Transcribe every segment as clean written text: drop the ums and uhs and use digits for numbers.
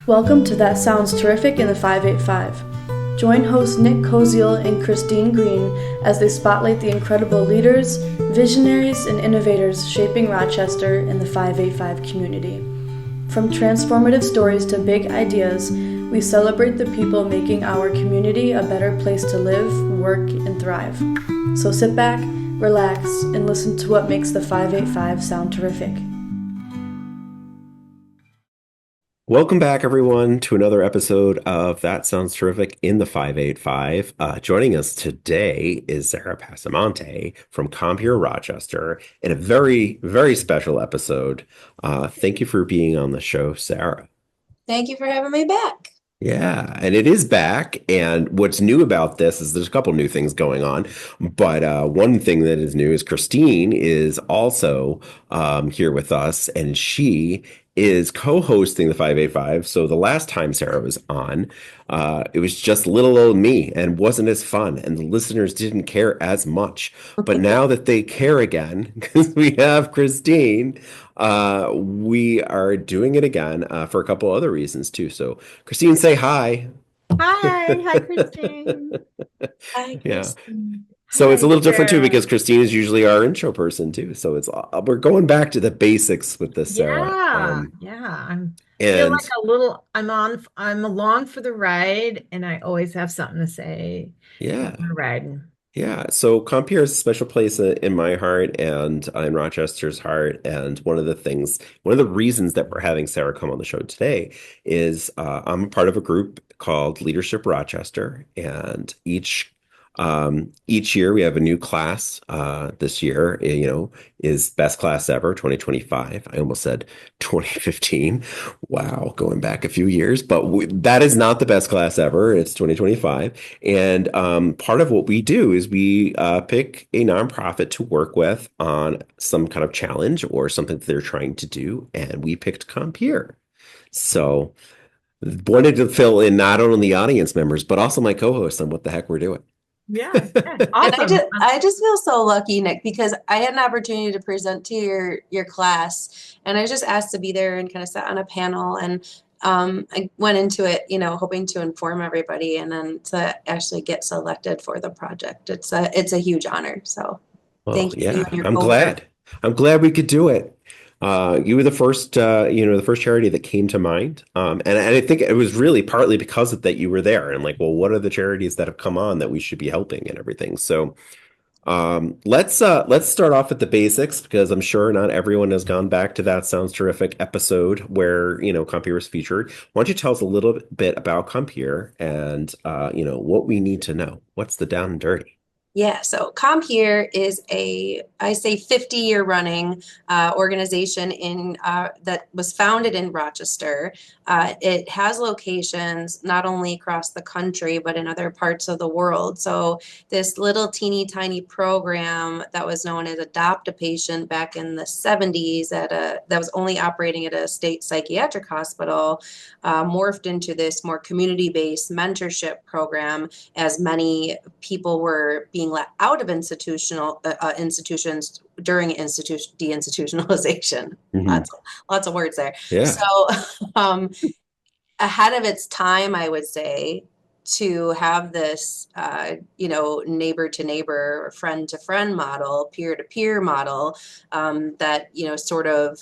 Welcome to That Sounds Terrific in the 585. Join hosts Nick Koziol and Christine Green as they spotlight the incredible leaders, visionaries, and innovators shaping Rochester and the 585 community. From transformative stories to big ideas, we celebrate the people making our community a better place to live, work, and thrive. So sit back, relax, and listen to what makes the 585 sound terrific. Welcome back, everyone, to another episode of That Sounds Terrific in the 585. Joining us today is Sara Passamonte from Compeer Rochester in a very, very special episode. Thank you for being on the show, Sara. Thank you for having me back. Yeah, and it is back. And what's new about this is there's a couple new things going on. But one thing that is new is Christine is also here with us, and she is co-hosting the 585. So the last time Sara was on, it was just little old me and wasn't as fun, and the listeners didn't care as much. But now that they care again, because we have Christine, we are doing it again for a couple other reasons too. So Christine, say hi. Hi, Christine. Hi, Yeah. Kristen. So it's a Hi, little different too Sarah. because Christine is usually our intro person too. So it's we're going back to the basics with this, Sara. Yeah. I'm feel And like I'm along for the ride, and I always have something to say when yeah, we're riding. yeah. So Compeer is a special place in my heart and in Rochester's heart. And one of the reasons that we're having Sara come on the show today is I'm a part of a group called Leadership Rochester, and each year we have a new class. This year, is best class ever, 2025. I almost said 2015. Wow, going back a few years, but that is not the best class ever. It's 2025. And part of what we do is we pick a nonprofit to work with on some kind of challenge or something that they're trying to do. And we picked Compeer. So wanted to fill in not only the audience members, but also my co-hosts on what the heck we're doing. Yeah, And awesome. I just feel so lucky, Nick, because I had an opportunity to present to your class, and I was just asked to be there and kind of sat on a panel, and I went into it, hoping to inform everybody, and then to actually get selected for the project. It's a huge honor. So Well, thank you to you yeah, and your I'm cohort. glad. I'm glad we could do it. You were the first charity that came to mind. And I think it was really partly because of that you were there and like, well, what are the charities that have come on that we should be helping and everything? So let's start off with the basics because I'm sure not everyone has gone back to that Sounds Terrific episode where, Compeer was featured. Why don't you tell us a little bit about Compeer and what we need to know? What's the down and dirty? Yeah, so Compeer is I say 50-year running organization that was founded in Rochester. It has locations not only across the country, but in other parts of the world. So this little teeny tiny program that was known as Adopt a Patient back in the 70s that was only operating at a state psychiatric hospital morphed into this more community-based mentorship program as many people were being let out of institutions during deinstitutionalization. Mhm. Lots of words there. Yeah. So ahead of its time, I would say, to have this, neighbor to neighbor, friend to friend model, peer to peer model that, sort of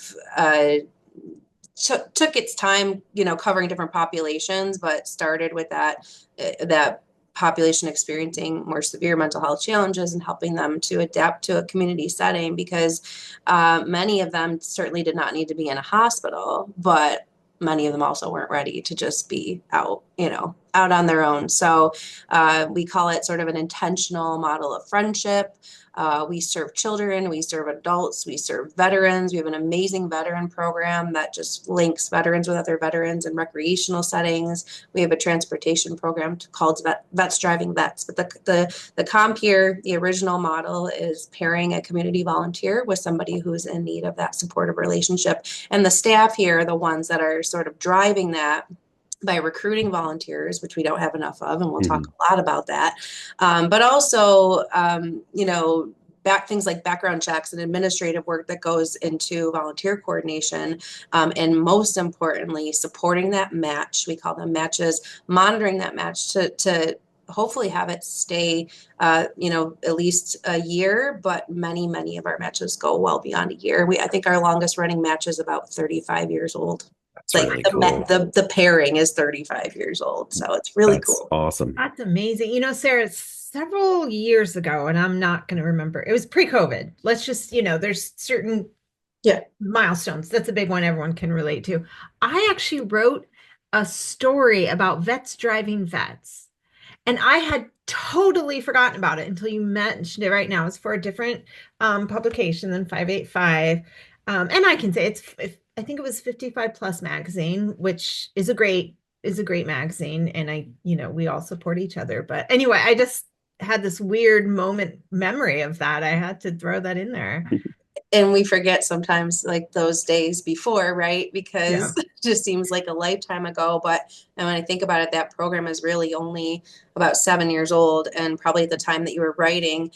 took its time, covering different populations, but started with that population experiencing more severe mental health challenges and helping them to adapt to a community setting because many of them certainly did not need to be in a hospital, but many of them also weren't ready to just be out on their own. So we call it sort of an intentional model of friendship. We serve children, we serve adults, we serve veterans. We have an amazing veteran program that just links veterans with other veterans in recreational settings. We have a transportation program called Vets Driving Vets. But the Compeer, the original model, is pairing a community volunteer with somebody who's in need of that supportive relationship. And the staff here are the ones that are sort of driving that by recruiting volunteers, which we don't have enough of, and we'll talk a lot about that. But also, things like background checks and administrative work that goes into volunteer coordination. And most importantly, supporting that match. We call them matches, monitoring that match to hopefully have it stay, at least a year, but many of our matches go well beyond a year. I think our longest running match is about 35 years old. It's That's like really cool. the pairing is 35 years old. So it's really That's cool. awesome. That's amazing. Sarah, several years ago, and I'm not going to remember, it was pre-COVID. Let's just, there's certain milestones. That's a big one everyone can relate to. I actually wrote a story about vets driving vets. And I had totally forgotten about it until you mentioned it right now. It's for a different publication than 585. And I can say I think it was 55 Plus magazine, which is a great magazine. And we all support each other. But anyway, I just had this weird memory of that. I had to throw that in there. And we forget sometimes, like those days before, right? Because it just seems like a lifetime ago. But and when I think about it, that program is really only about 7 years old. And probably at the time that you were writing,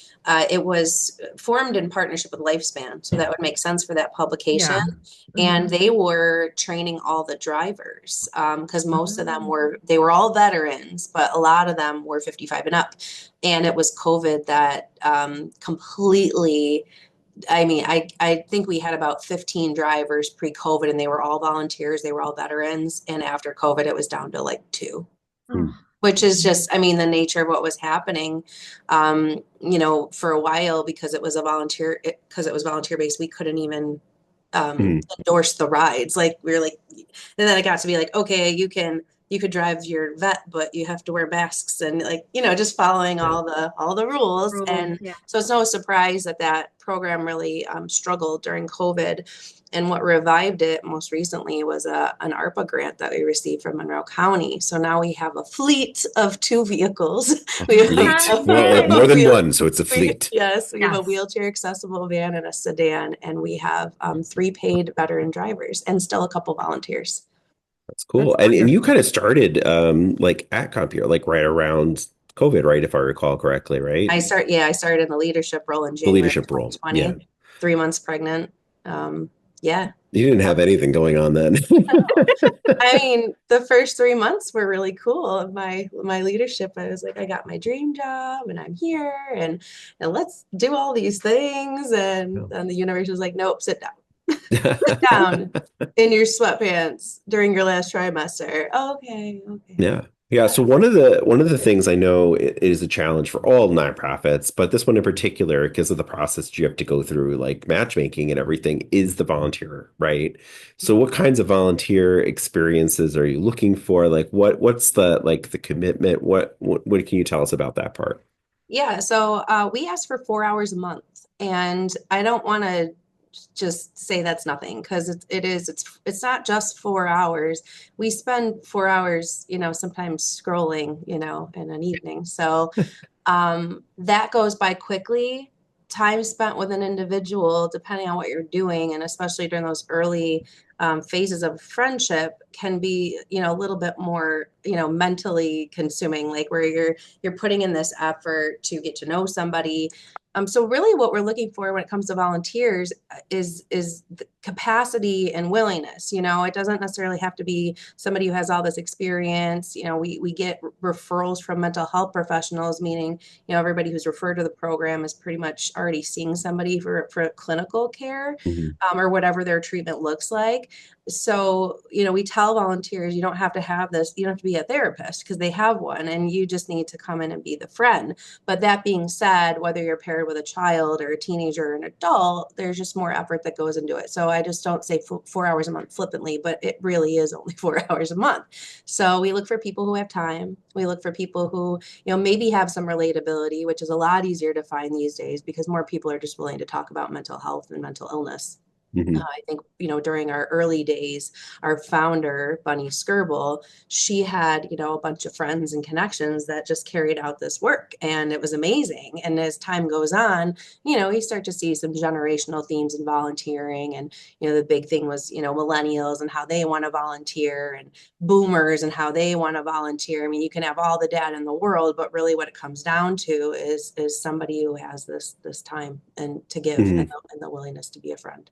it was formed in partnership with Lifespan. So that would make sense for that publication. Yeah. And they were training all the drivers because most of them they were all veterans, but a lot of them were 55 and up. And it was COVID that completely... I think we had about 15 drivers pre-COVID, and they were all volunteers. They were all veterans. And after COVID, it was down to like 2, which is just, the nature of what was happening, for a while, because it was volunteer based. We couldn't even endorse the rides. Like we were like, and then it got to be like, okay, you could drive your vet, but you have to wear masks and just following all the rules. And so it's no surprise that program really struggled during COVID. And what revived it most recently was an ARPA grant that we received from Monroe County. So now we have a fleet of 2 vehicles. Well, more than one, so it's a fleet. We have a wheelchair accessible van and a sedan, and we have 3 paid veteran drivers and still a couple volunteers. That's cool. And you kind of started at Compeer, right around COVID, right? If I recall correctly, right? I started in the leadership role in January 2020, 3 months pregnant. You didn't have anything going on then. The first 3 months were really cool of my leadership. I was like, I got my dream job and I'm here and let's do all these things. And then the universe was like, nope, sit down. Sit down in your sweatpants during your last trimester. Okay. Yeah. So one of the things I know is a challenge for all nonprofits, but this one in particular, because of the process you have to go through, like matchmaking and everything, is the volunteer, right? So what kinds of volunteer experiences are you looking for? Like what's the commitment? What can you tell us about that part? Yeah. So we ask for 4 hours a month, and I don't want to just say that's nothing, because it's not just 4 hours. We spend 4 hours, sometimes scrolling, in an evening. So that goes by quickly. Time spent with an individual, depending on what you're doing, and especially during those early phases of friendship, can be, a little bit more, mentally consuming, like where you're putting in this effort to get to know somebody. So really what we're looking for when it comes to volunteers is the capacity and willingness. It doesn't necessarily have to be somebody who has all this experience. We get referrals from mental health professionals, meaning, everybody who's referred to the program is pretty much already seeing somebody for clinical care, or whatever their treatment looks like. So, we tell volunteers, you don't have to have this, you don't have to be a therapist, because they have one, and you just need to come in and be the friend. But that being said, whether you're paired with a child or a teenager or an adult, there's just more effort that goes into it. So I just don't say 4 hours a month flippantly, but it really is only 4 hours a month. So we look for people who have time. We look for people who, maybe have some relatability, which is a lot easier to find these days because more people are just willing to talk about mental health and mental illness. Mhm. I think, during our early days, our founder, Bunny Skirble, she had, a bunch of friends and connections that just carried out this work. And it was amazing. And as time goes on, you start to see some generational themes in volunteering. And, the big thing was, millennials and how they want to volunteer, and boomers and how they want to volunteer. I mean, you can have all the data in the world, but really what it comes down to is somebody who has this time and to give, and Mhm. the willingness to be a friend.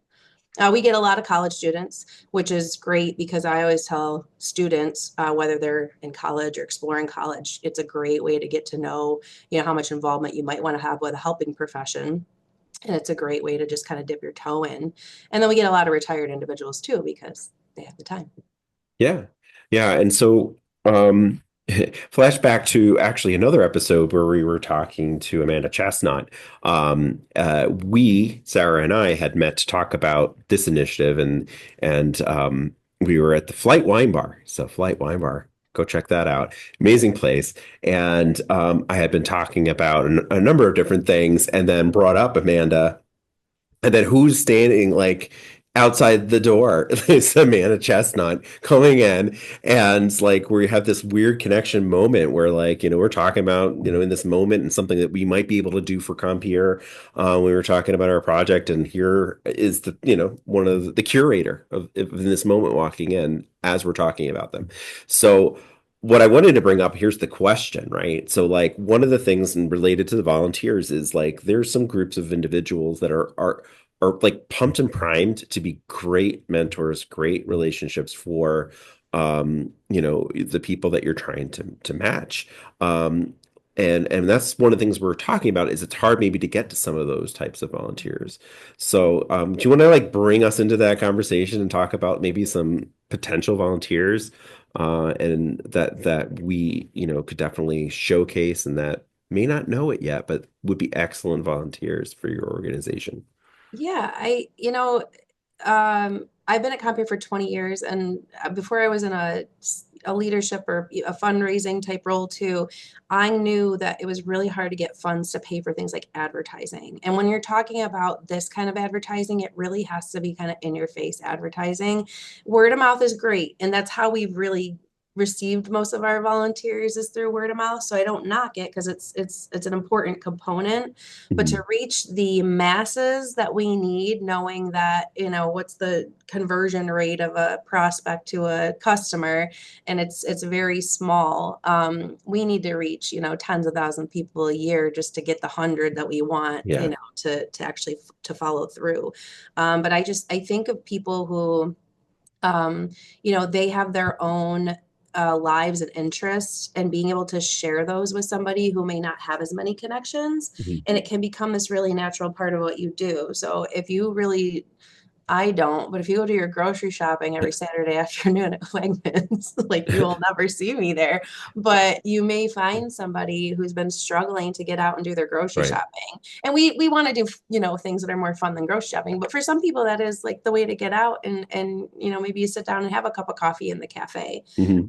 We get a lot of college students, which is great because I always tell students, whether they're in college or exploring college, it's a great way to get to know, how much involvement you might want to have with a helping profession. And it's a great way to just kind of dip your toe in. And then we get a lot of retired individuals too, because they have the time. Yeah. Yeah. And so, um, flashback to actually another episode where we were talking to Amanda Chestnut. Sarah and I had met to talk about this initiative, and we were at the Flight Wine Bar. So Flight Wine Bar, go check that out. Amazing place. And I had been talking about a number of different things and then brought up Amanda. And then who's standing like outside the door? It's Amanda Chestnut coming in, and like we have this weird connection moment where like we're talking about in this moment and something that we might be able to do for Compeer. We were talking about our project, and here is the one of the curator of in this moment walking in as we're talking about them. So what I wanted to bring up, here's the question, right? So like one of the things and related to the volunteers is like there's some groups of individuals that are like pumped and primed to be great mentors, great relationships for the people that you're trying to match. And that's one of the things we're talking about is it's hard maybe to get to some of those types of volunteers. So do you want to like bring us into that conversation and talk about maybe some potential volunteers and that we could definitely showcase and that may not know it yet, but would be excellent volunteers for your organization? Yeah, I've been at Compeer for 20 years, and before I was in a leadership or a fundraising type role too, I knew that it was really hard to get funds to pay for things like advertising. And when you're talking about this kind of advertising, it really has to be kind of in your face advertising. Word of mouth is great, and that's how we've really received most of our volunteers is through word of mouth. So I don't knock it because it's an important component. But Mhm. to reach the masses that we need, knowing that, what's the conversion rate of a prospect to a customer, and it's very small. We need to reach, tens of thousands of people a year just to get the 100 that we want, Yeah. to actually to follow through. But I think of people who, they have their own lives and interests, and being able to share those with somebody who may not have as many connections, Mhm. and it can become this really natural part of what you do. So if you really, I don't, but if you go to your grocery shopping every Saturday afternoon at Wegmans, like you will never see me there, but you may find somebody who's been struggling to get out and do their grocery Right. shopping. And we want to do, things that are more fun than grocery shopping, but for some people that is like the way to get out and maybe you sit down and have a cup of coffee in the cafe. Mhm.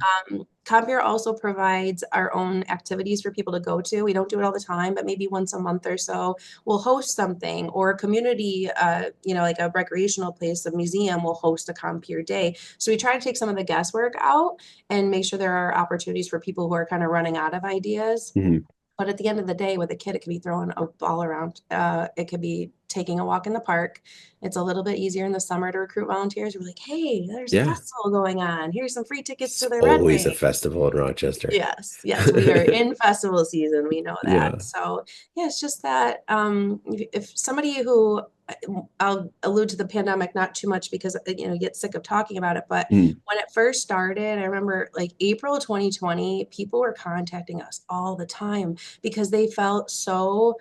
Compeer also provides our own activities for people to go to. We don't do it all the time, but maybe once a month or so, we'll host something, or a community, like a recreational place, a museum will host a Compeer day. So we try to take some of the guesswork out and make sure there are opportunities for people who are kind of running out of ideas. Mhm. But at the end of the day, with a kid, it could be throwing a ball around. It could be taking a walk in the park. It's a little bit easier in the summer to recruit volunteers. We're like, hey, there's a Yeah. festival going on. Here's some free tickets It's to the Red always a Wing. festival in Rochester. Yes, we are in festival season. We know Yeah. that. So yeah, it's just that if somebody who, I'll allude to the pandemic not too much because you get sick of talking about it, but Mm. when it first started, I remember like April 2020, people were contacting us all the time because they felt so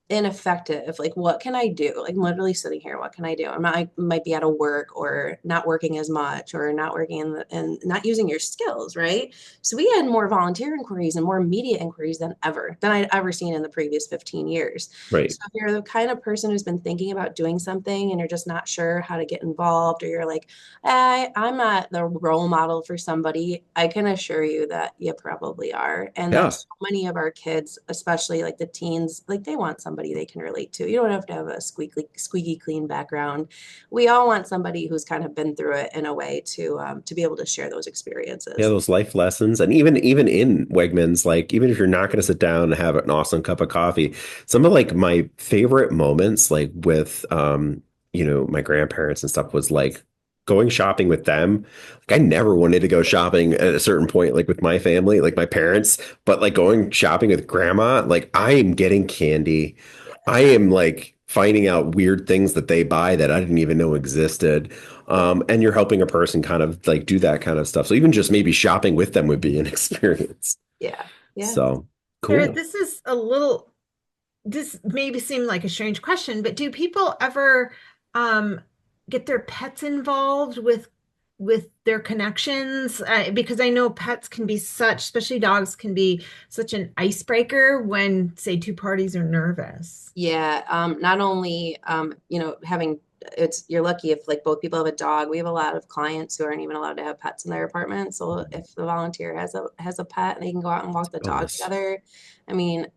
ineffective. Like, what can I do? Like, I'm literally sitting here. What can I do? I might be out of work or not working as much or not working and not using your skills, right? So we had more volunteer inquiries and more media inquiries than I'd ever seen in the previous 15 years. Right. So if you're the kind of person who's been thinking about doing something and you're just not sure how to get involved, or you're like, I'm not the role model for somebody, I can assure you that you probably are. And Yeah. that so many of our kids, especially like the teens, like they want somebody somebody they can relate to. You don't have to have a squeaky clean background. We all want somebody who's kind of been through it in a way to be able to share those experiences. Yeah, those life lessons. And even in Wegmans, like even if you're not going to sit down and have an awesome cup of coffee, some of like my favorite moments, like with my grandparents and stuff was like going shopping with them. Like I never wanted to go shopping at a certain point, like with my family, like my parents, but like going shopping with grandma, like I am getting candy. I am like finding out weird things that they buy that I didn't even know existed. And you're helping a person kind of like do that kind of stuff. So even just maybe shopping with them would be an experience. Yeah. Yeah. So Sarah, cool. this maybe seem like a strange question, but do people ever get their pets involved with their connections? Because I know pets can be especially dogs can be such an icebreaker when, say, two parties are nervous. Yeah. Not only, you're lucky if like both people have a dog. We have a lot of clients who aren't even allowed to have pets in their apartment. So if the volunteer has a pet, they can go out and walk the dog together. I mean,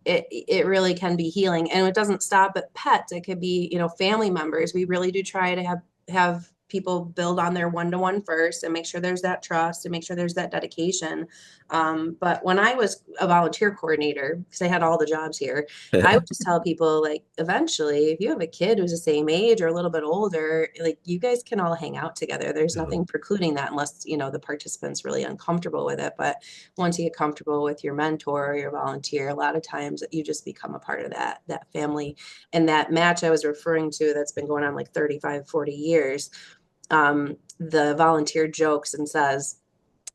it really can be healing, and it doesn't stop at pets. It could be, family members. We really do try to have people build on their one-to-one first and make sure there's that trust and make sure there's that dedication. But when I was a volunteer coordinator, because I had all the jobs here, I would just tell people, like, eventually, if you have a kid who's the same age or a little bit older, like, you guys can all hang out together. There's nothing precluding that unless, the participant's really uncomfortable with it. But once you get comfortable with your mentor or your volunteer, a lot of times you just become a part of that family. And that match I was referring to that's been going on like 35, 40 years, the volunteer jokes and says,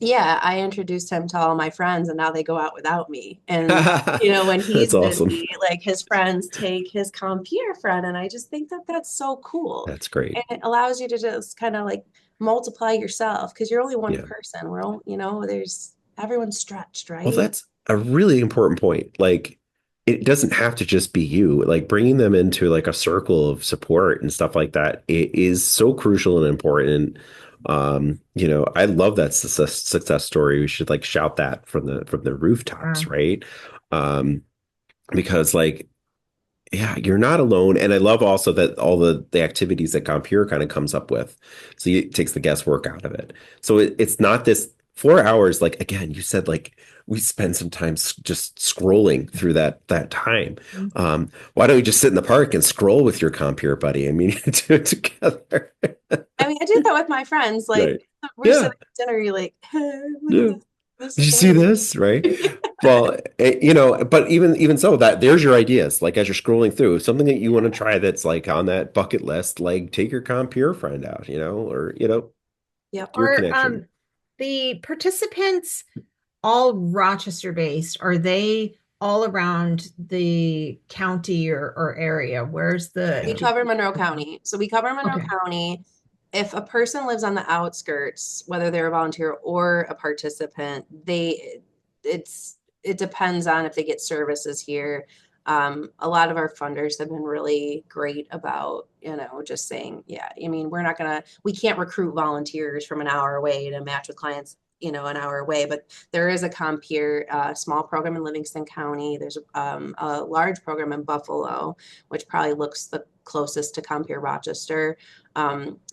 yeah, I introduced him to all my friends and now they go out without me. And, when he's That's awesome. busy, like his friends take his Compeer friend. And I just think that that's so cool. That's great. And it allows you to just kind of like multiply yourself because you're only one person. We're all, everyone's stretched, right? Well, that's a really important point. Like, it doesn't have to just be you. Like, bringing them into like a circle of support and stuff like that, it is so crucial and important. I love that success story. We should like shout that from the rooftops, right? Because like, yeah, you're not alone. And I love also that all the activities that Compeer kind of comes up with. So it takes the guesswork out of it. So it's not this 4 hours. Like, again, you said like we spend some time just scrolling through that time. Why don't you just sit in the park and scroll with your Compeer buddy? I mean, you do it together. I mean, I do that with my friends. Like, we're sitting at dinner, you're like, hey, look at this Did you see this? Right. Well, but even so, that there's your ideas. Like as you're scrolling through, something that you want to try that's like on that bucket list, like take your Compeer friend out, or yeah, your connection. The participants all Rochester based? Are they all around the county or area? Where's we cover Monroe County. So we cover Monroe County. If a person lives on the outskirts, whether they're a volunteer or a participant, it depends on if they get services here. A lot of our funders have been really great about, just saying, yeah, I mean, we can't recruit volunteers from an hour away to match with clients, an hour away, but there is a Compeer small program in Livingston County. There's a large program in Buffalo, which probably looks the closest to Compeer Rochester.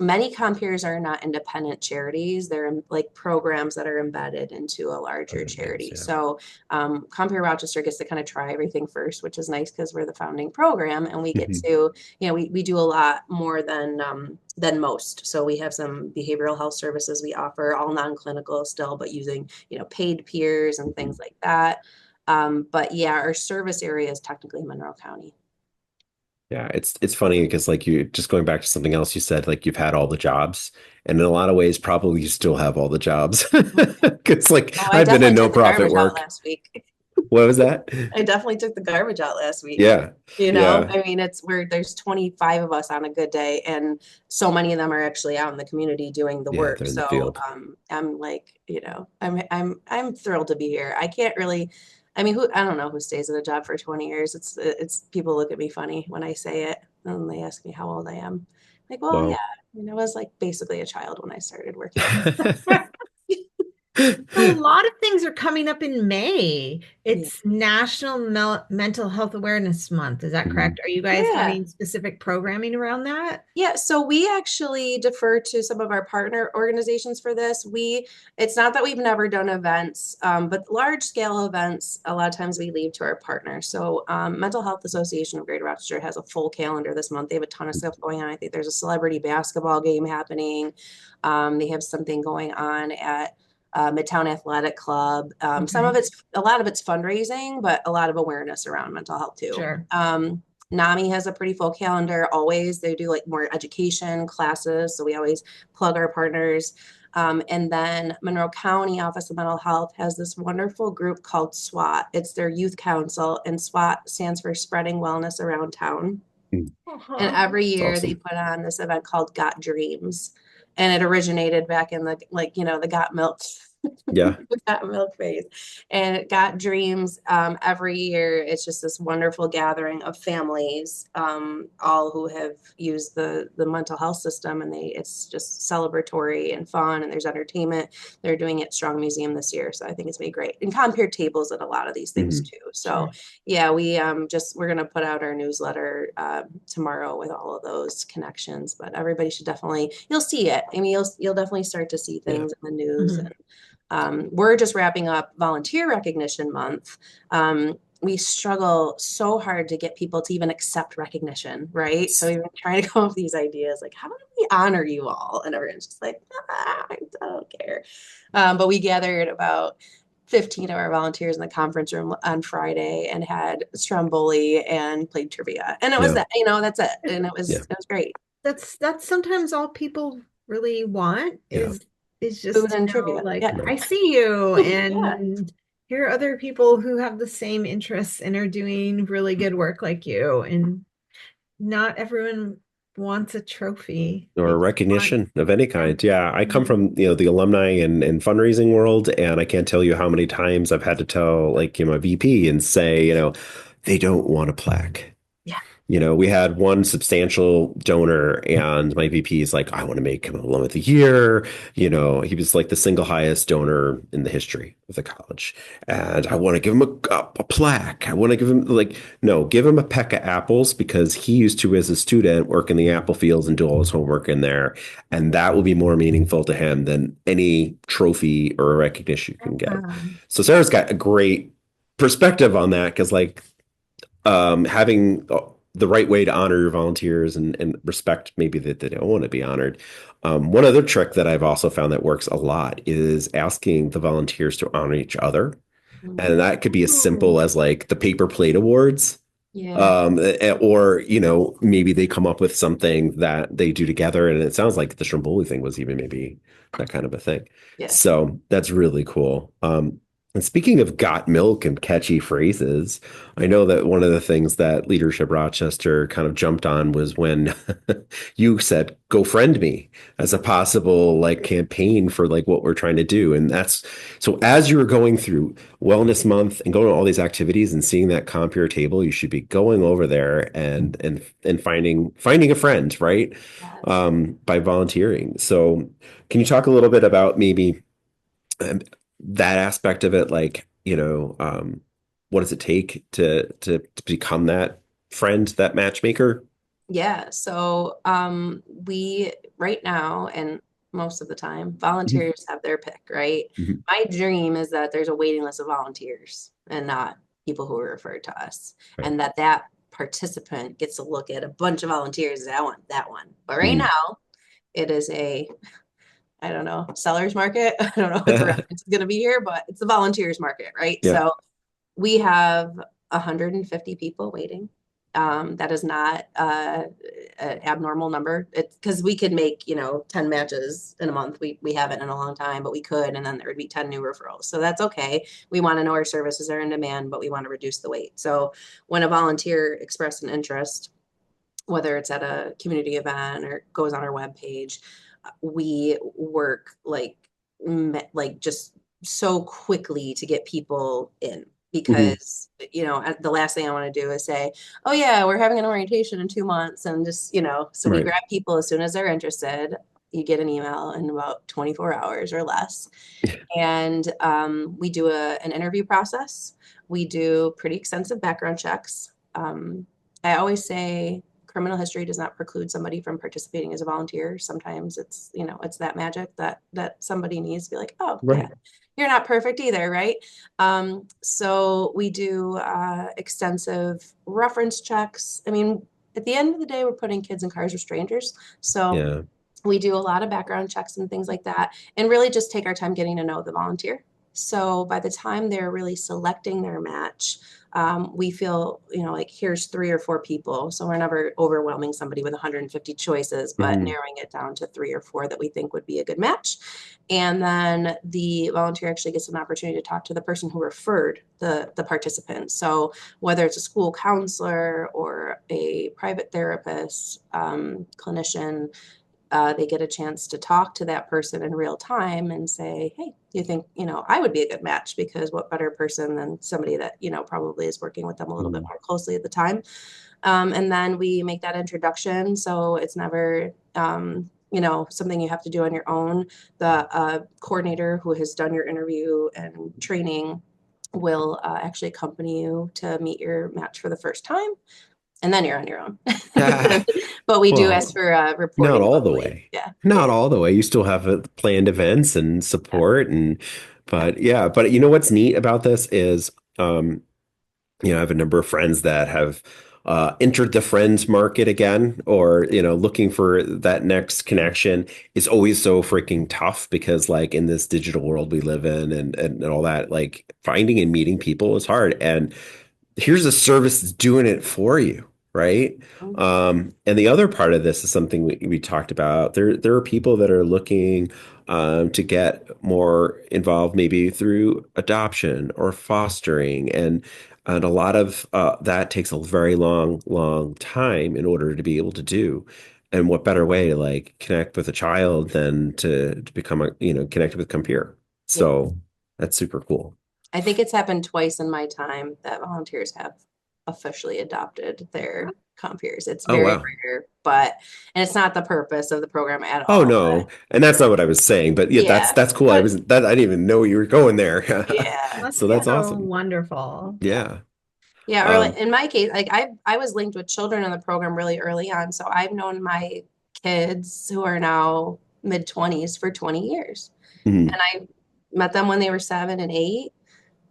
Many Compeers are not independent charities. They're like programs that are embedded into a larger charity. Yeah. So Compeer Rochester gets to kind of try everything first, which is nice because we're the founding program and we get to, we do a lot more than most. So we have some behavioral health services we offer, all non-clinical still, but using, paid peers and things like that. But yeah, our service area is technically Monroe County. Yeah, it's funny because like you just going back to something else you said, like you've had all the jobs, and in a lot of ways, probably you still have all the jobs. Because like I've been in no profit work last week. What was that? I definitely took the garbage out last week. Yeah. I mean, it's where there's 25 of us on a good day, and so many of them are actually out in the community doing the work. So I'm like, I'm thrilled to be here. I can't really. I mean, I don't know who stays at a job for 20 years. It's people look at me funny when I say it and they ask me how old I am. Like, well, yeah, I mean, I was like basically a child when I started working. A lot of things are coming up in May. It's National Mental Health Awareness Month. Is that correct? Are you guys having specific programming around that? Yeah, so we actually defer to some of our partner organizations for this. It's not that we've never done events, but large scale events, a lot of times we leave to our partners. So Mental Health Association of Greater Rochester has a full calendar this month. They have a ton of stuff going on. I think there's a celebrity basketball game happening. They have something going on at Midtown Athletic Club. A lot of it's fundraising, but a lot of awareness around mental health too. Sure. NAMI has a pretty full calendar always. They do like more education classes. So we always plug our partners. And then Monroe County Office of Mental Health has this wonderful group called SWAT. It's their youth council, and SWAT stands for Spreading Wellness Around Town. And every year they put on this event called Got Dreams. And it originated back in the Got Milk. Got milk phase. And it Got Dreams. Every year it's just this wonderful gathering of families, all who have used the mental health system, and it's just celebratory and fun, and there's entertainment. They're doing it at Strong Museum this year, so I think it's made great. And Compeer tables at a lot of these things too. So we're gonna put out our newsletter tomorrow with all of those connections, but everybody should you'll see it. I mean, you'll definitely start to see things in the news. And we're just wrapping up Volunteer Recognition Month. We struggle so hard to get people to even accept recognition, right? So we've been trying to come up with these ideas like, how do we honor you all? And everyone's just like, I don't care. But we gathered about 15 of our volunteers in the conference room on Friday and had Stromboli and played trivia. And it was that's it. And it was great. That's sometimes all people really want is just food and trivia. Like, I see you, and here are other people who have the same interests and are doing really good work like you. And not everyone wants a trophy or a recognition of any kind. Yeah, I come from the alumni and fundraising world, and I can't tell you how many times I've had to tell my VP and say, they don't want a plaque. We had one substantial donor, and my VP is like, I want to make him alum of the year. He was like the single highest donor in the history of the college. And I want to give him a plaque. I want to give him give him a peck of apples, because he used to, as a student, work in the apple fields and do all his homework in there. And that will be more meaningful to him than any trophy or recognition you can get. So Sarah's got a great perspective on that, because having the right way to honor your volunteers and respect maybe that they don't want to be honored. One other trick that I've also found that works a lot is asking the volunteers to honor each other. And that could be as simple as like the paper plate awards. Or, maybe they come up with something that they do together. And it sounds like the Stromboli thing was even maybe that kind of a thing. So that's really cool. And speaking of got milk and catchy phrases, I know that one of the things that Leadership Rochester kind of jumped on was when you said, go friend me, as a possible campaign for what we're trying to do. And so as you were going through Wellness Month and going to all these activities and seeing that Compeer table, you should be going over there and finding a friend, right? By volunteering. So can you talk a little bit about maybe that aspect of it, what does it take to become that friend, that matchmaker? So we right now, and most of the time, volunteers have their pick, right? My dream is that there's a waiting list of volunteers and not people who are referred to us, and that participant gets to look at a bunch of volunteers and say, I want that one. But right now it is I don't know, seller's market. I don't know what it's going to be here, but it's the volunteers market, right? So we have 150 people waiting. That is not an abnormal number. It's because we could make, 10 matches in a month. We haven't in a long time, but we could, and then there would be 10 new referrals. So that's okay. We want to know our services are in demand, but we want to reduce the wait. So when a volunteer expresses an interest, whether it's at a community event or goes on our webpage, we work just so quickly to get people in, because the last thing I want to do is say, oh yeah, we're having an orientation in 2 months, and just we grab people as soon as they're interested. you get an email in about 24 hours or less. And we do an interview process. We do pretty extensive background checks. I always say criminal history does not preclude somebody from participating as a volunteer. Sometimes it's, it's that magic that somebody needs to be like, oh, Right. yeah, you're not perfect either, right? So we do extensive reference checks. I mean, at the end of the day, we're putting kids in cars with strangers. So we do a lot of background checks and things like that, and really just take our time getting to know the volunteer. So by the time they're really selecting their match, we feel, like here's 3 or 4 people. So we're never overwhelming somebody with 150 choices, but narrowing it down to 3 or 4 that we think would be a good match. And then the volunteer actually gets an opportunity to talk to the person who referred the participant. So whether it's a school counselor or a private therapist, clinician, they get a chance to talk to that person in real time and say, hey, do you think, I would be a good match? Because what better person than somebody that, probably is working with them a little bit more closely at the time. And then we make that introduction. So it's never, something you have to do on your own. The coordinator who has done your interview and training will actually accompany you to meet your match for the first time. And then you're on your own. But we do ask for reporting. Not all the way. Yeah. Not all the way. You still have planned events and support but you know what's neat about this is I have a number of friends that have entered the friends market again, or looking for that next connection is always so freaking tough because like in this digital world we live in and all that, like finding and meeting people is hard. And here's a service that's doing it for you, right? And the other part of this is something we talked about. There are people that are looking to get more involved, maybe through adoption or fostering, and a lot of that takes a very long time in order to be able to do. And what better way to like connect with a child than to become connected with Compeer? So that's super cool. I think it's happened twice in my time that volunteers have officially adopted their compeers. It's very rare, and it's not the purpose of the program at all. Oh no, and that's not what I was saying, but that's cool. I didn't even know you were going there. So that's awesome. Wonderful. Yeah. Yeah, or like in my case, like I was linked with children in the program really early on, so I've known my kids who are now mid-20s for 20 years, and I met them when they were 7 and 8.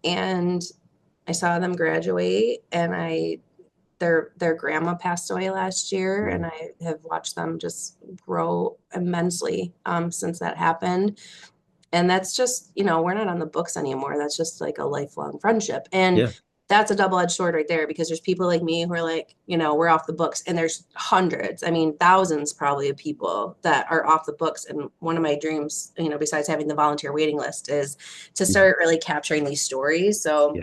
And I saw them graduate, and their grandma passed away last year, and I have watched them just grow immensely since that happened. And that's just, we're not on the books anymore. That's just like a lifelong friendship. And that's a double-edged sword right there, because there's people like me who are like, we're off the books, and there's hundreds, thousands probably of people that are off the books. And one of my dreams, besides having the volunteer waiting list, is to start really capturing these stories. So,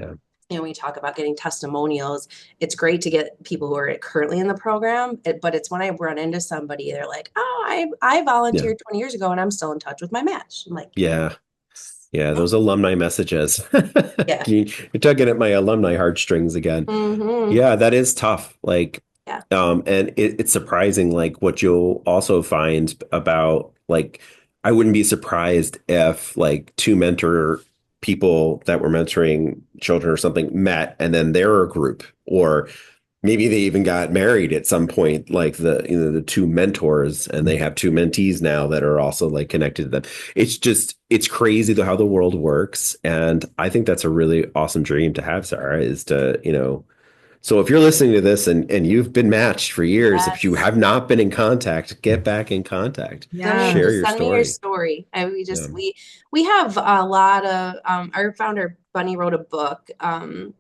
when you talk about getting testimonials, it's great to get people who are currently in the program, but it's when I run into somebody, they're like, oh, I volunteered 20 years ago and I'm still in touch with my match. I'm like, those alumni messages. You're tugging at my alumni heartstrings again. Yeah, that is tough. Like, and it's surprising, like what you'll also find about, like, I wouldn't be surprised if like 2 mentor people that were mentoring children or something met, and then they're a group, or maybe they even got married at some point, like the 2 mentors, and they have 2 mentees now that are also like connected to them. It's crazy how the world works. And I think that's a really awesome dream to have, Sarah, is to, so if you're listening to this and you've been matched for years, if you have not been in contact, get back in contact. Share your story. Send me your story. We have a lot of, our founder, Bunny, wrote a book, and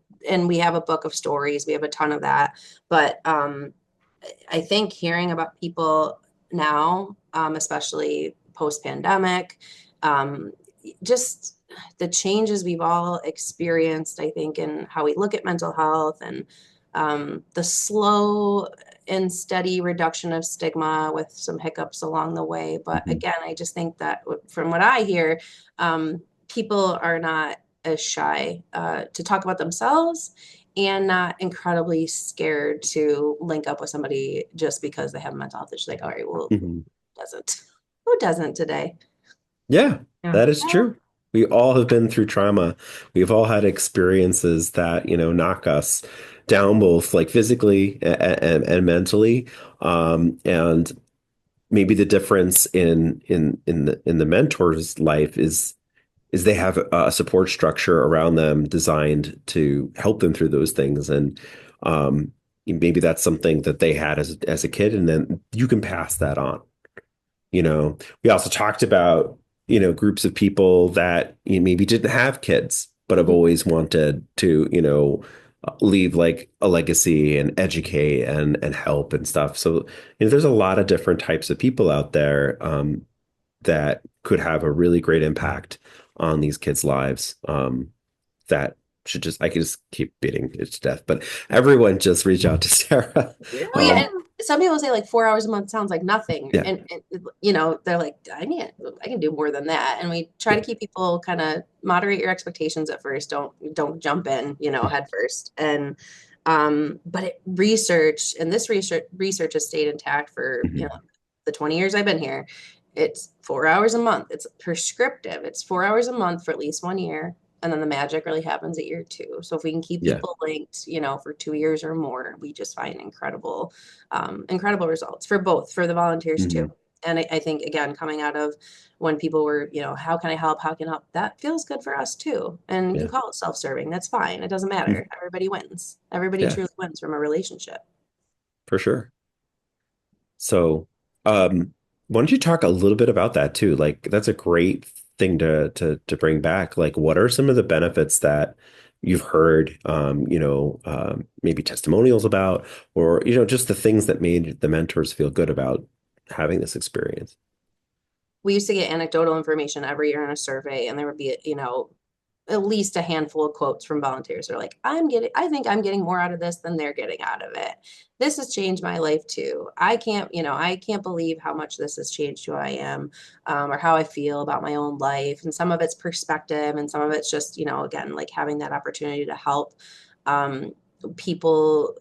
we have a book of stories. We have a ton of that. But I think hearing about people now, especially post-pandemic, just the changes we've all experienced, I think, in how we look at mental health, and the slow and steady reduction of stigma with some hiccups along the way. But again, I just think that from what I hear, people are not as shy to talk about themselves, and not incredibly scared to link up with somebody just because they have a mental health issue. Like, all right, well, doesn't. Who doesn't today? Yeah, Yeah. that is true. We all have been through trauma. We've all had experiences that, knock us down both like physically and mentally. And maybe the difference in the mentor's life is they have a support structure around them designed to help them through those things. And maybe that's something that they had as a kid, and then you can pass that on. We also talked about, groups of people that maybe didn't have kids, but have always wanted to, leave like a legacy and educate and help and stuff. So, there's a lot of different types of people out there that could have a really great impact on these kids' lives. That I could just keep beating it to death, but everyone just reach out to Sarah. Well, yeah, and some people say like 4 hours a month sounds like nothing, Yeah. and they're like, I can do more than that, and we try to keep people kind of moderate your expectations at first. Don't jump in, head first, and but research and this research has stayed intact for the 20 years I've been here. It's 4 hours a month. It's prescriptive. It's 4 hours a month for at least 1 year. And then the magic really happens at year 2. So if we can keep Yeah. people linked, for 2 years or more, we just find incredible results for the volunteers too. And I think, again, coming out of when people were, how can I help? How can I help? That feels good for us too. And you can call it self-serving. That's fine. It doesn't matter. Everybody wins. Everybody truly wins from a relationship. For sure. So, why don't you talk a little bit about that too? Like, that's a great thing to bring back. Like, what are some of the benefits that you've heard, maybe testimonials about, or, just the things that made the mentors feel good about having this experience? We used to get anecdotal information every year in a survey, and there would be, at least a handful of quotes from volunteers. They're like, I think I'm getting more out of this than they're getting out of it. This has changed my life too. I can't believe how much this has changed who I am, or how I feel about my own life. And some of it's perspective, and some of it's just, again, like having that opportunity to help. People,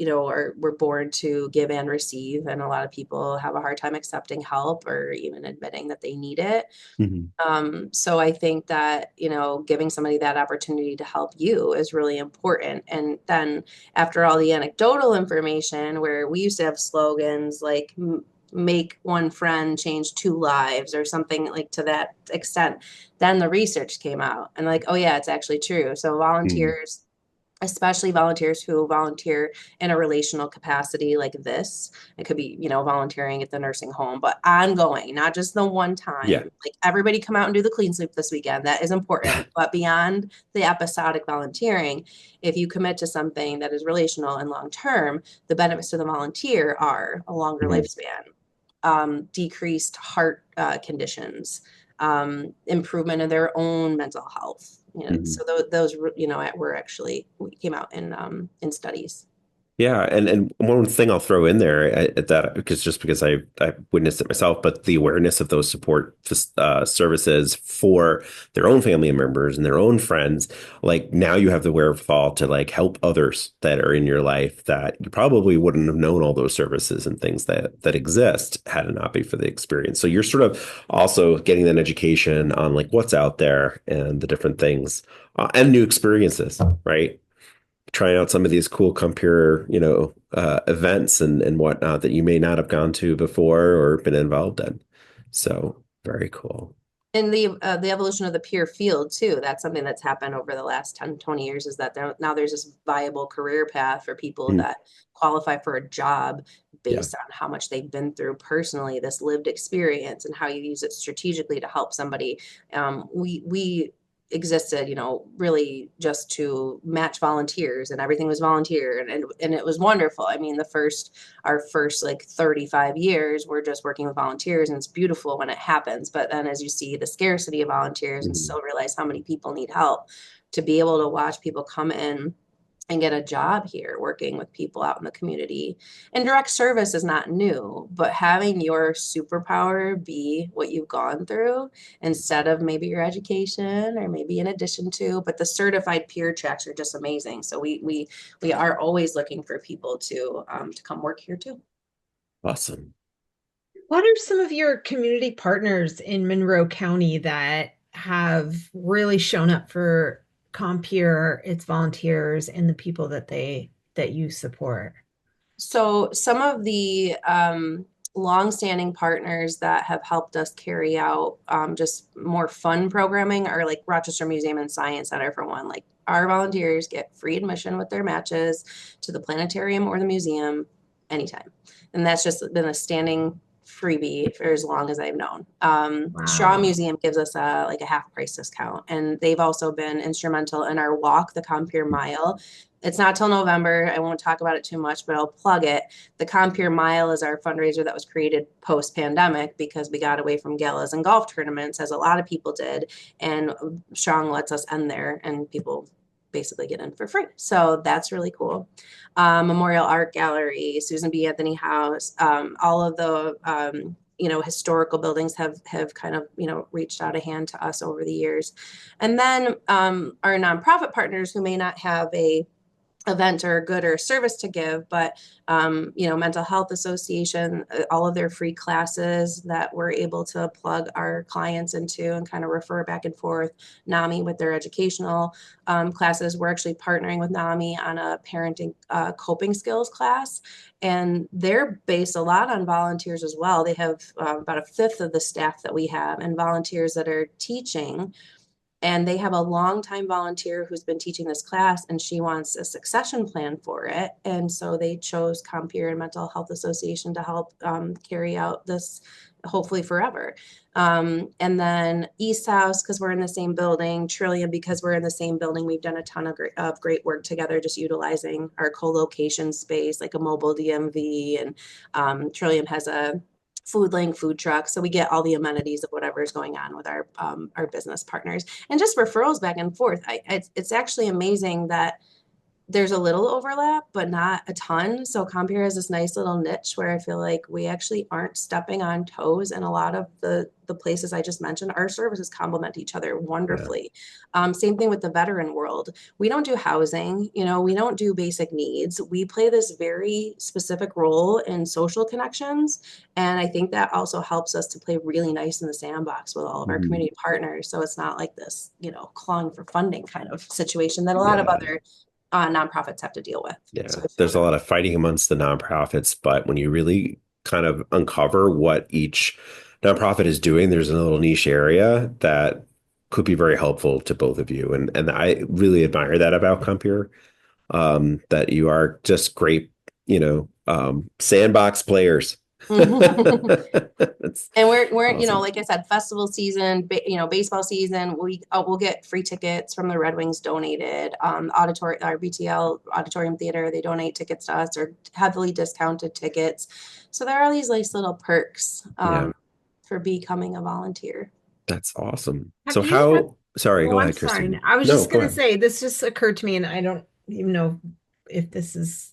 we're born to give and receive, and a lot of people have a hard time accepting help or even admitting that they need it. So I think that, giving somebody that opportunity to help you is really important. And then after all the anecdotal information, where we used to have slogans like make one friend change 2 lives or something like to that extent, then the research came out and like, oh yeah, it's actually true. So volunteers, especially volunteers who volunteer in a relational capacity like this. It could be, volunteering at the nursing home, but ongoing, not just the one time. Yeah. Like everybody come out and do the clean sweep this weekend. That is important. But beyond the episodic volunteering, if you commit to something that is relational and long-term, the benefits to the volunteer are a longer lifespan, decreased heart conditions, improvement in their own mental health. So those we came out in studies. Yeah, and one thing I'll throw in there at that, because I witnessed it myself, but the awareness of those support services for their own family members and their own friends, like now you have the wherewithal to like help others that are in your life that you probably wouldn't have known all those services and things that exist had it not be for the experience. So you're sort of also getting an education on like what's out there and the different things and new experiences, right? Trying out some of these cool Compeer, events and whatnot that you may not have gone to before or been involved in. So very cool. And the evolution of the peer field too, that's something that's happened over the last 10, 20 years, is that now there's this viable career path for people that qualify for a job based on how much they've been through personally, this lived experience, and how you use it strategically to help somebody. We existed, really just to match volunteers, and everything was volunteer, and it was wonderful. I mean, our first like 35 years, we're just working with volunteers, and it's beautiful when it happens. But then as you see the scarcity of volunteers and still realize how many people need help, to be able to watch people come in and get a job here working with people out in the community. And direct service is not new, but having your superpower be what you've gone through instead of maybe your education or maybe in addition to, but the certified peer checks are just amazing. So we are always looking for people to come work here too. Awesome. What are some of your community partners in Monroe County that have really shown up for Compeer, its volunteers, and the people that you support? So some of the longstanding partners that have helped us carry out just more fun programming are like Rochester Museum and Science Center, for one. Like, our volunteers get free admission with their matches to the planetarium or the museum anytime. And that's just been a standing freebie for as long as I've known. Shaw Wow. Museum gives us a half price discount, and they've also been instrumental in our walk, the Compeer Mile. It's not till November. I won't talk about it too much, but I'll plug it. The Compeer Mile is our fundraiser that was created post-pandemic because we got away from galas and golf tournaments, as a lot of people did. And Strong lets us end there, and people basically get in for free. So that's really cool. Memorial Art Gallery, Susan B. Anthony House, all of the historical buildings have kind of, reached out a hand to us over the years. And then our nonprofit partners who may not have a event or a good or service to give, but Mental Health Association, all of their free classes that we're able to plug our clients into and kind of refer back and forth. NAMI with their educational classes. We're actually partnering with NAMI on a parenting coping skills class, and they're based a lot on volunteers as well. They have about a fifth of the staff that we have, and volunteers that are teaching. And they have a longtime volunteer who's been teaching this class, and she wants a succession plan for it. And so they chose Compeer and Mental Health Association to help carry out this, hopefully forever. And then East House, because we're in the same building. Trillium, because we're in the same building. We've done a ton of great work together, just utilizing our co-location space, like a mobile DMV. And Trillium has a food link, food truck. So we get all the amenities of whatever is going on with our business partners, and just referrals back and forth. It's actually amazing that there's a little overlap, but not a ton. So Compeer has this nice little niche where I feel like we actually aren't stepping on toes. And a lot of the places I just mentioned, our services complement each other wonderfully. Same thing with the veteran world. We don't do housing, we don't do basic needs. We play this very specific role in social connections. And I think that also helps us to play really nice in the sandbox with all of our community partners. So it's not like this, clawing for funding kind of situation that a lot of other nonprofits have to deal with. Yeah, So there's a lot of fighting amongst the nonprofits, but when you really kind of uncover what each nonprofit is doing, there's a little niche area that could be very helpful to both of you. And I really admire that about Compeer, that you are just great, sandbox players. And we're awesome. like I said, festival season, baseball season, we'll get free tickets from the Red Wings donated. Our BTL Auditorium Theater, they donate tickets to us, or heavily discounted tickets. So there are these nice little perks for becoming a volunteer. That's awesome. Have So you sorry, go I'm ahead, sorry. Christine. I was No, just go going to ahead. say, this just occurred to me, and I don't even know if this is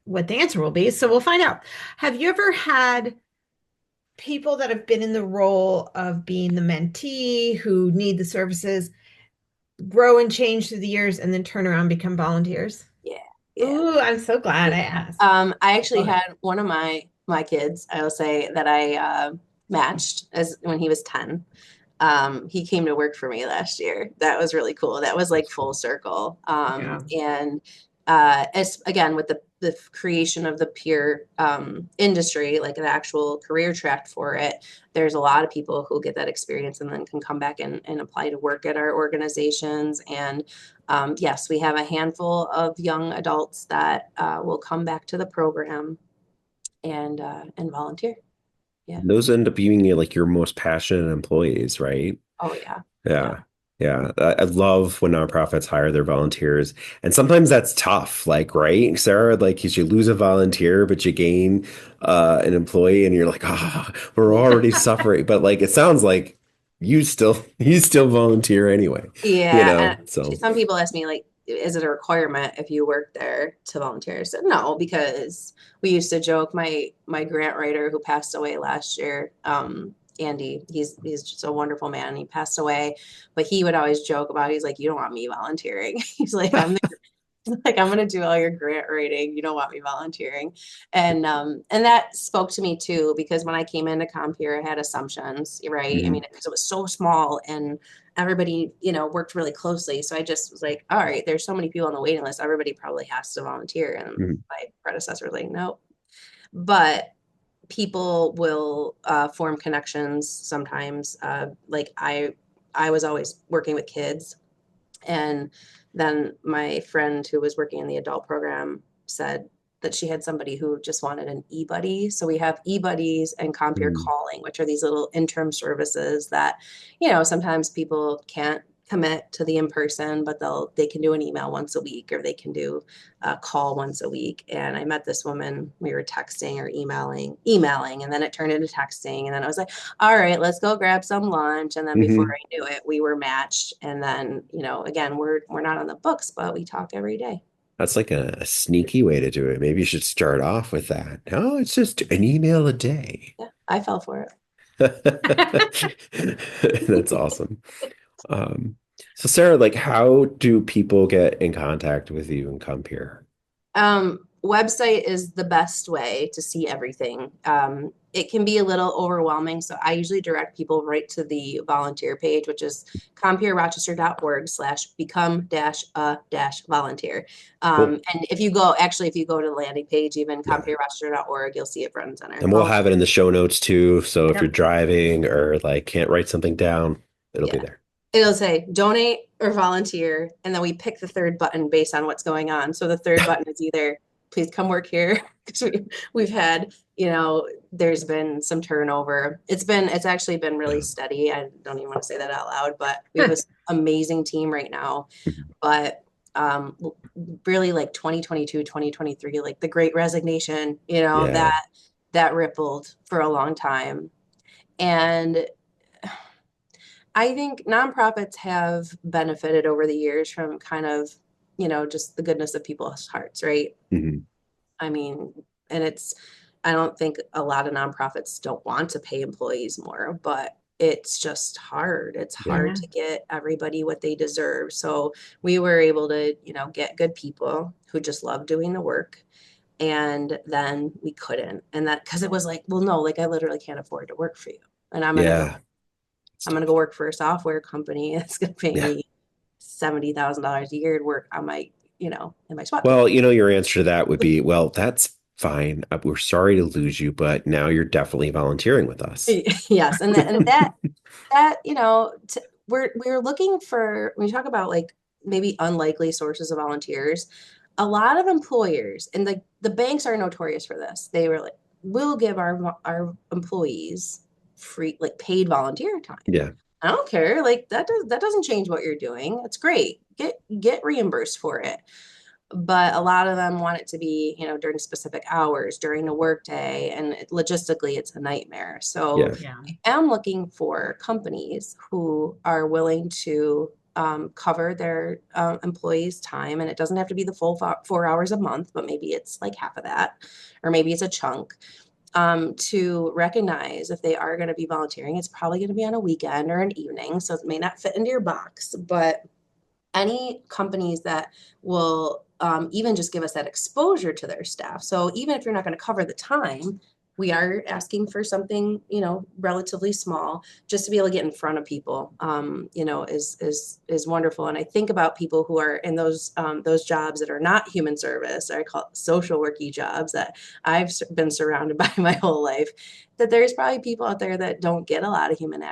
what the answer will be. So we'll find out. Have you ever had people that have been in the role of being the mentee who need the services grow and change through the years and then turn around and become volunteers? Yeah. Ooh, I'm so glad I asked. I actually had one of my kids, I will say, that I matched as when he was 10. He came to work for me last year. That was really cool. That was like full circle. And as again, with the creation of the peer industry, like an actual career track for it, there's a lot of people who get that experience and then can come back and apply to work at our organizations. And yes, we have a handful of young adults that will come back to the program and volunteer. Yeah. Those end up being like your most passionate employees, right? Oh yeah. Yeah. I love when nonprofits hire their volunteers. And sometimes that's tough, like, right, Sarah? Like, 'cause you lose a volunteer, but you gain an employee, and you're like, we're already suffering. But like, it sounds like you still volunteer anyway. Yeah. So Some people ask me, like, is it a requirement if you work there to volunteer? I said no, because we used to joke, my grant writer who passed away last year, Andy, he's just a wonderful man. He passed away, but he would always joke about, he's like, you don't want me volunteering. He's like, I'm there Like, I'm gonna do all your grant writing. You don't want me volunteering. And that spoke to me too, because when I came into Compeer, I had assumptions, right? I mean, because it was so small and everybody, worked really closely. So I just was like, all right, there's so many people on the waiting list. Everybody probably has to volunteer. And my predecessor was like, nope. But people will form connections sometimes. Like I was always working with kids, and then my friend who was working in the adult program said that she had somebody who just wanted an e-buddy. So we have e-buddies and Compeer Calling, which are these little interim services that, sometimes people can't commit to the in-person, but they can do an email once a week, or they can do a call once a week. And I met this woman, we were texting or emailing, and then it turned into texting. And then I was like, all right, let's go grab some lunch. And then before I knew it, we were matched. And then, again, we're not on the books, but we talk every day. That's like a sneaky way to do it. Maybe you should start off with that. No, it's just an email a day. Yeah, I fell for it. That's awesome. So Sarah, like, how do people get in contact with you and Compeer? Website is the best way to see everything. It can be a little overwhelming, so I usually direct people right to the volunteer page, which is compeerrochester.org/become-a-volunteer. Cool. And if you go to the landing page, even compeerrochester.org, you'll see it front and center. And we'll have it in the show notes too. So if you're driving or like can't write something down, it'll be there. It'll say donate or volunteer, and then we pick the third button based on what's going on. So the third button is either please come work here, because we've had, there's been some turnover. It's actually been really steady. I don't even want to say that out loud, but we have this amazing team right now. But really, like 2022, 2023, like the Great Resignation, that rippled for a long time. And I think nonprofits have benefited over the years from kind of, just the goodness of people's hearts, right? I mean, and I don't think a lot of nonprofits don't want to pay employees more, but it's just hard. It's hard to get everybody what they deserve. So we were able to, get good people who just love doing the work. And then we couldn't. And that, because it was like, well, no, like I literally can't afford to work for you. And I'm going to go work for a software company that's going to pay me $70,000 a year to work on my, in my spot. Well, your answer to that would be, well, that's fine. We're sorry to lose you, but now you're definitely volunteering with us. Yes. And we're looking for, when you talk about like maybe unlikely sources of volunteers, a lot of employers, and the banks are notorious for this. They were like, we'll give our employees free, like paid volunteer time. Yeah. I don't care. Like that doesn't change what you're doing. It's great. Get reimbursed for it. But a lot of them want it to be, during specific hours, during the workday, and logistically it's a nightmare. So I am looking for companies who are willing to cover their employees' time, and it doesn't have to be the full 4 hours a month, but maybe it's like half of that, or maybe it's a chunk. To recognize if they are going to be volunteering, it's probably going to be on a weekend or an evening, so it may not fit into your box, but any companies that will even just give us that exposure to their staff. So even if you're not going to cover the time, we are asking for something, relatively small, just to be able to get in front of people, is wonderful. And I think about people who are in those jobs that are not human service, or I call it social worky jobs, that I've been surrounded by my whole life, that there's probably people out there that don't get a lot of human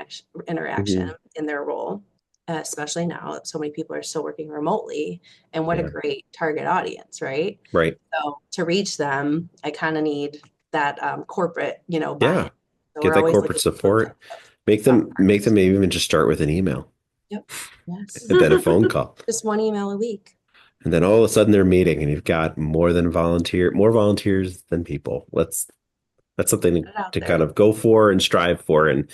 interaction in their role, especially now that so many people are still working remotely. And what a great target audience, right? Right. So to reach them, I kind of need that corporate, buy-in. So get that corporate support. Make them maybe even just start with an email. Yep. Yes. And then a phone call. Just one email a week. And then all of a sudden they're meeting, and you've got more volunteers than people. That's something to kind of go for and strive for. And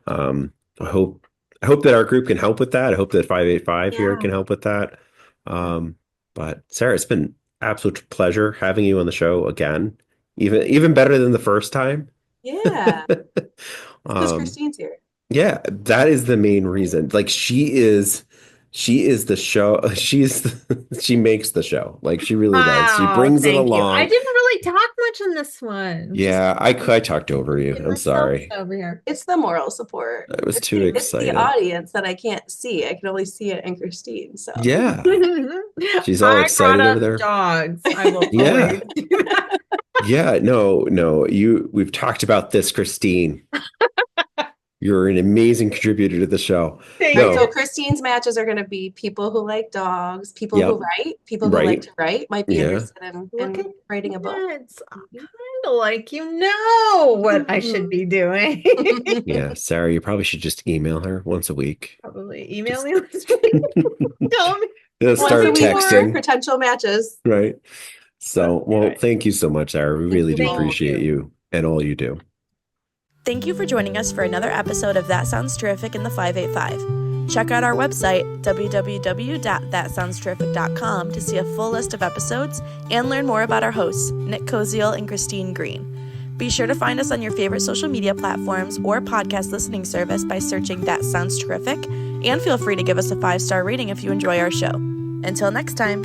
I hope that our group can help with that. I hope that 585 here can help with that. But Sarah, it's been absolute pleasure having you on the show again. Even better than the first time. Yeah. Because Christine's here. Yeah, that is the main reason. Like, she is She is the show. She makes the show. Like she really does. She Wow, brings it thank you. along. I didn't really talk much on this one. Yeah, I talked over you. Get I'm myself sorry. over here. It's the moral support. I was too It's the excited. audience that I can't see. I can only see it in Christine. So Yeah. She's all I excited brought over up there. dogs. I will Yeah. always do that. Yeah, no. We've talked about this, Christine. You're an amazing contributor to the show. Thank No. So Christine's matches are going to be people who like dogs, people Yep. who write, people who Right. like to write, might be Yeah. interested Look in at writing a book. It's kind of like you know what I should be doing. Yeah, Sarah, you probably should just email her once a week. Probably email me this week. Tell me. Start Once a week for texting. potential matches. Right. So, well, thank you so much, Sarah. We really do Thank appreciate you. you and all you do. Thank you for joining us for another episode of That Sounds Terrific in the 585. Check out our website, www.thatsoundsterrific.com, to see a full list of episodes and learn more about our hosts, Nick Koziol and Christine Green. Be sure to find us on your favorite social media platforms or podcast listening service by searching That Sounds Terrific, and feel free to give us a 5-star rating if you enjoy our show. Until next time.